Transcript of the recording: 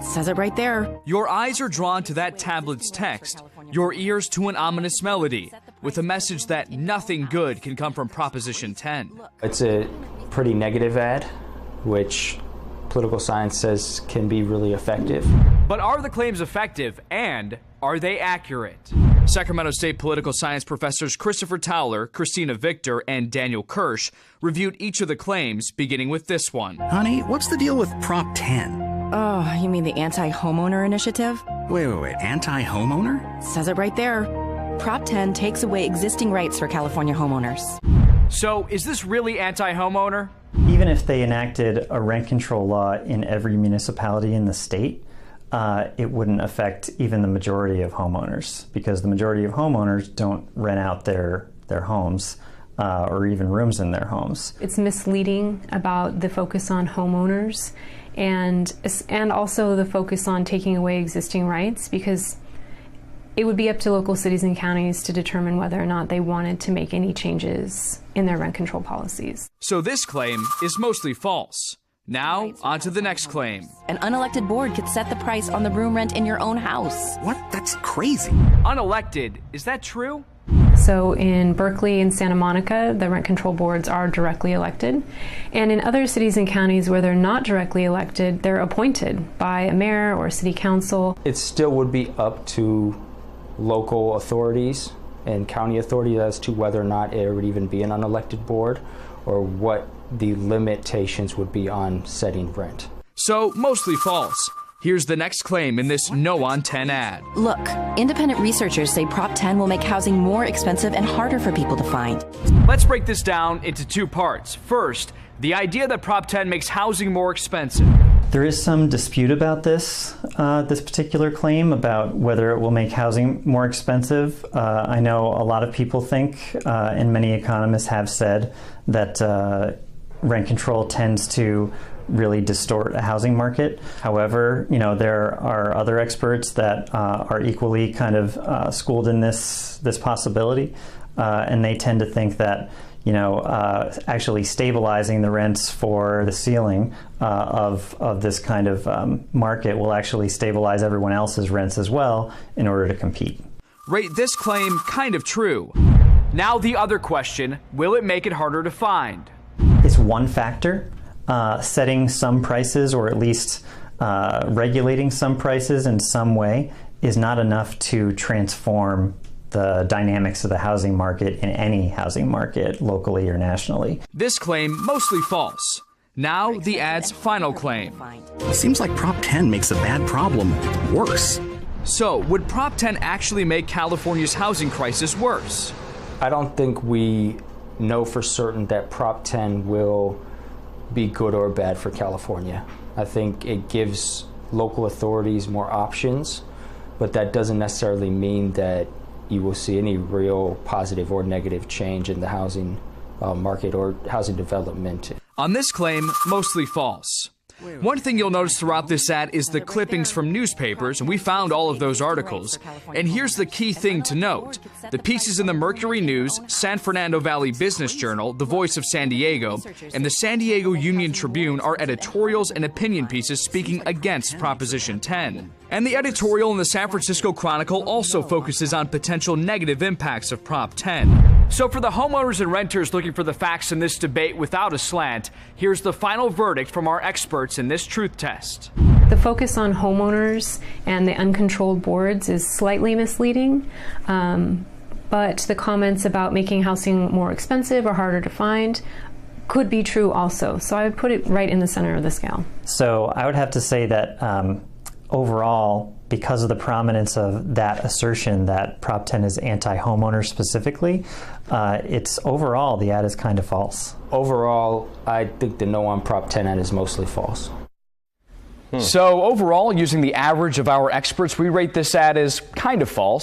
Says it right there. Your eyes are drawn to that tablet's text, your ears to an ominous melody, with a message that nothing good can come from Proposition 10. It's a pretty negative ad, which political science says can be really effective. But are the claims effective, and are they accurate? Sacramento State political science professors Christopher Towler, Kristina Victor, and Daniel Kirsch reviewed each of the claims, beginning with this one. Honey, what's the deal with Prop 10? Oh, you mean the anti-homeowner initiative? Wait, anti-homeowner? Says it right there. Prop 10 takes away existing rights for California homeowners. So, is this really anti-homeowner? Even if they enacted a rent control law in every municipality in the state, it wouldn't affect even the majority of homeowners, because the majority of homeowners don't rent out their homes or even rooms in their homes. It's misleading about the focus on homeowners and also the focus on taking away existing rights, because it would be up to local cities and counties to determine whether or not they wanted to make any changes in their rent control policies. So this claim is mostly false. Now, on to the next claim. An unelected board could set the price on the room rent in your own house. What? That's crazy. Unelected, is that true? So in Berkeley and Santa Monica, the rent control boards are directly elected. And in other cities and counties where they're not directly elected, they're appointed by a mayor or a city council. It still would be up to local authorities and county authorities as to whether or not it would even be an unelected board, or what the limitations would be on setting rent. So, mostly false. Here's the next claim in this No on 10 ad. Look, independent researchers say Prop 10 will make housing more expensive and harder for people to find. Let's break this down into two parts. First, the idea that Prop 10 makes housing more expensive. There is some dispute about this particular claim, about whether it will make housing more expensive. I know a lot of people think, and many economists have said, that rent control tends to really distort a housing market. However, there are other experts that are equally kind of schooled in this possibility, and they tend to think that actually stabilizing the rents for the ceiling of this kind of market will actually stabilize everyone else's rents as well in order to compete. Rate this claim kind of true. Now the other question, will it make it harder to find? It's one factor. Setting some prices, or at least regulating some prices in some way, is not enough to transform the dynamics of the housing market in any housing market, locally or nationally. This claim mostly false. Now the ad's final claim. It seems like Prop 10 makes a bad problem worse. So, would Prop 10 actually make California's housing crisis worse? I don't think we know for certain that Prop 10 will be good or bad for California. I think it gives local authorities more options, but that doesn't necessarily mean that you will see any real positive or negative change in the housing market or housing development. On this claim, mostly false. One thing you'll notice throughout this ad is the clippings from newspapers, and we found all of those articles. And here's the key thing to note. The pieces in the Mercury News, San Fernando Valley Business Journal, The Voice of San Diego, and the San Diego Union Tribune are editorials and opinion pieces speaking against Proposition 10. And the editorial in the San Francisco Chronicle also focuses on potential negative impacts of Prop 10. So for the homeowners and renters looking for the facts in this debate without a slant, here's the final verdict from our experts in this truth test. The focus on homeowners and the uncontrolled boards is slightly misleading, but the comments about making housing more expensive or harder to find could be true also. So I would put it right in the center of the scale. So I would have to say that overall, because of the prominence of that assertion that Prop 10 is anti-homeowner specifically, overall the ad is kind of false. Overall, I think the no on Prop 10 ad is mostly false. So overall, using the average of our experts, we rate this ad as kind of false.